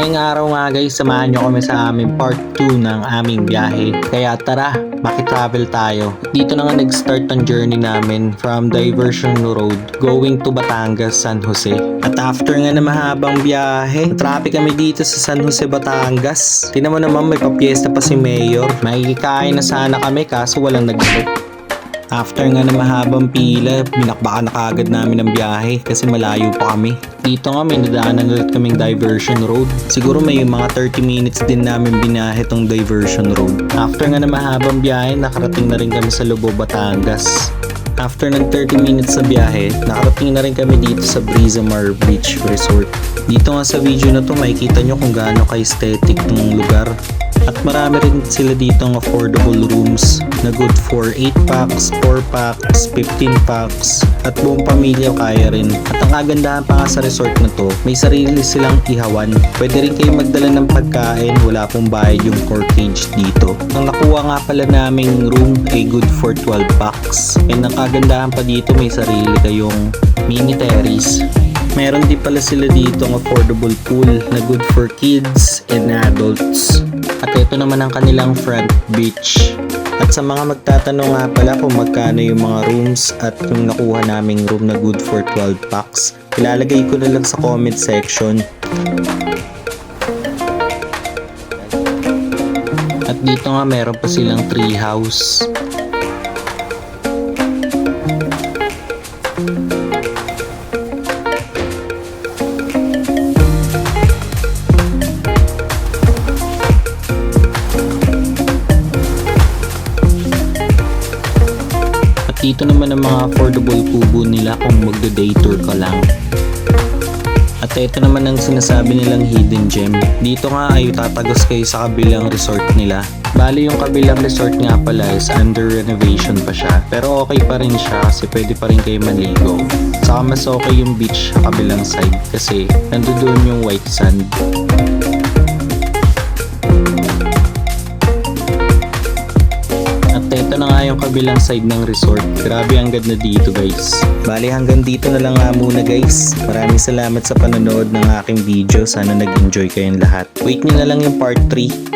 Ngayong araw nga guys, samahan nyo kami sa aming part 2 ng aming biyahe. Kaya tara, makitravel tayo. Dito na nga nag-start ang journey namin from Diversion Road going to Batangas, San Jose. At after nga na mahabang biyahe, traffic kami dito sa San Jose, Batangas. Tingnan mo naman, may papiesta pa si Mayor. Makikikain na sana kami kaso walang nag-book. After nga na mahabang pila, binakbakan na kaagad namin ang biyahe kasi malayo pa kami. Dito nga may nadaanan ulit kaming diversion road. Siguro may mga 30 minutes din namin binahe tong diversion road. After nga na mahabang biyahe, nakarating na rin kami sa Lobo, Batangas. After ng 30 minutes sa biyahe, nakarating na rin kami dito sa Brisamar Beach Resort. Dito nga sa video na to, makikita nyo kung gaano ka-aesthetic ng lugar. At marami rin sila dito ng affordable rooms na good for 8 packs, 4 packs, 15 packs at buong pamilya kaya rin. At ang kagandahan pa nga sa resort na to, may sarili silang ihawan. Pwede rin kayo magdala ng pagkain, wala pong bayad yung corkage dito. Ang nakuha nga pala naming room ay good for 12 packs. And ang kagandahan pa dito, may sarili kayong mini terrace. Meron din pala sila dito ng affordable pool na good for kids and adults. At ito naman ang kanilang front beach. At sa mga magtatanong nga pala kung magkano yung mga rooms at yung nakuha naming room na good for 12 packs, ilalagay ko na lang sa comment section. At dito nga meron pa silang tree house. Dito naman ang mga affordable kubo nila kung magda-day tour ka lang. At ito naman ang sinasabi nilang hidden gem. Dito nga ay tatagos kayo sa kabilang resort nila. Bali yung kabilang resort nga pala is under renovation pa siya. Pero okay pa rin siya kasi pwede pa rin kayo maligo. Saka mas okay yung beach sa kabilang side kasi nandoon yung white sand. Ito na nga yung kabilang side ng resort. Grabe ang ganda dito guys. Bali hanggang dito na lang nga muna guys. Maraming salamat sa panonood ng aking video. Sana nag-enjoy kayong lahat. Wait nyo na lang yung part 3.